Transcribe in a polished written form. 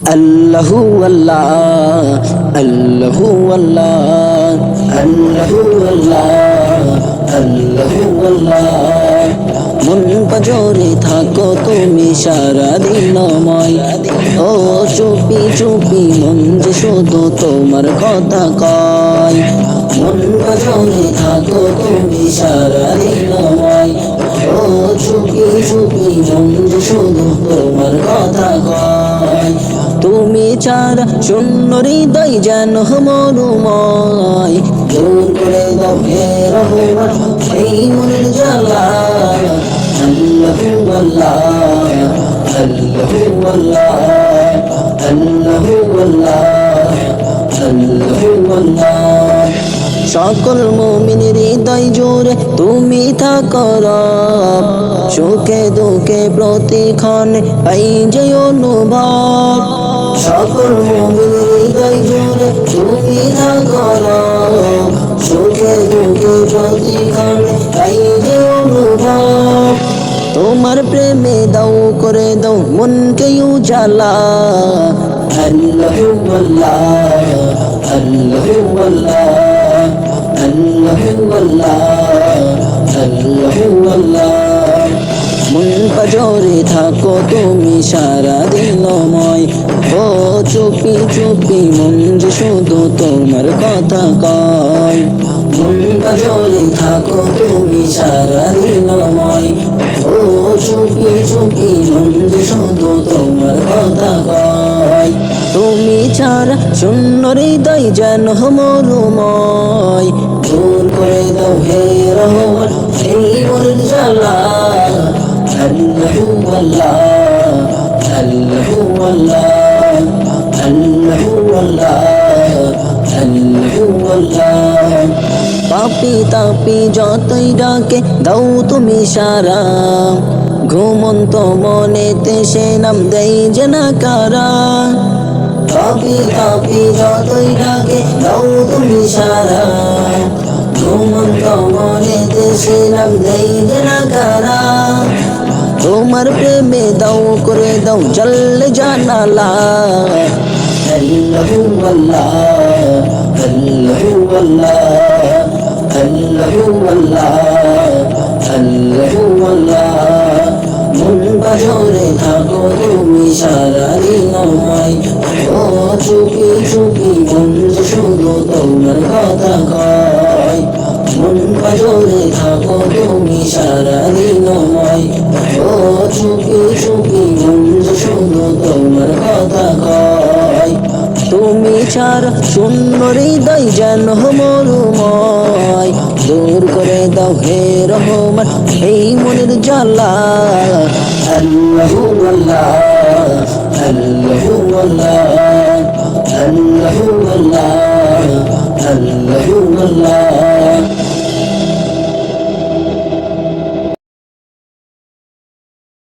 আল্লাহু আল্লাহ, আল্লাহু আল্লাহ, আল্লাহু আল্লাহ, আল্লাহু আল্লাহ। মন পাজরে থাকো তুমি সারাদিনময়, ও চুপি চুপি মন যে শুধু তোমার কথা কয়। মন পাজরে থাকো তুমি সারাদিনময়, ও চুপি চুপি মন যে শুধু তোমার কথা কয়। তুমি ছাড়া শূন্য হৃদয় যেন মরুময়, দূর করে দাও হে রহমান এই মনের জ্বালা। আল্লাহু আল্লাহ, আল্লাহু আল্লাহ, আল্লাহু আল্লাহ, আল্লাহু আল্লাহ। সকল মুমিনের হৃদয় জুড়ে তুমি থাকো রব, সুখে দুঃখে প্রতিক্ষণে পাই যে অনুভব। সকল মুমিনের হৃদয় জুড়ে তুমি থাকো রব, সুখে দুঃখে প্রতিক্ষণে পাই যে অনুভব। তোমার প্রেমে দাও করে দাও মনকে উজালা। আল্লাহু আল্লাহ, আল্লাহু আল্লাহ, আল্লাহু আল্লাহ, আল্লাহু আল্লাহ। মন পাজরে থাকো তুমি সারাদিনময়, ও চুপি চুপি মন যে শুধু তোমার কথা কয়। মন পাজরে থাকো তুমি সারাদিনময়, ও চুপি চুপি মন যে শুধু তোমার কথা কয়। তুমি ছাড়া শূন্য হৃদয় যেন মরুময়, দূর করে দাও হে রহমান এই মনের জ্বালা। আল্লাহু আল্লাহ, আল্লাহু আল্লাহ, আল্লাহু আল্লাহ, আল্লাহু আল্লাহ। পাপি তাপি যতই ডাকে দাও তুমি সারা, ঘুমন্ত মনেতে সে নাম দেই যে না কারা। পাপি তাপি যতই ডাকে দাও তুমি সারা, ঘুমন্ত মনেতে সে নাম দেই যে না কারা। তোমার প্রেমে দাও করে দাও জল জানালা। আল্লাহু আল্লাহ, আল্লাহু আল্লাহ, আল্লাহু আল্লাহ, আল্লাহু আল্লাহ। মন পাজরে থাকো তুমি সারাদিনময়, ও চুপি চুপি মন যে শুধু তোমার কথা কয়। মন পাজরে থাকো তুমি সারাদিনময়, ও চুপি চুপি মন যে শুধু তোমার কথা কয়। তুমি ছাড়া শূন্য হৃদয় যেন মরুময়, দূর করে দাও হে রহমান এই মনের জ্বালা। আল্লাহু আল্লাহ, আল্লাহু আল্লাহ, আল্লাহু আল্লাহ, আল্লাহু আল্লাহ।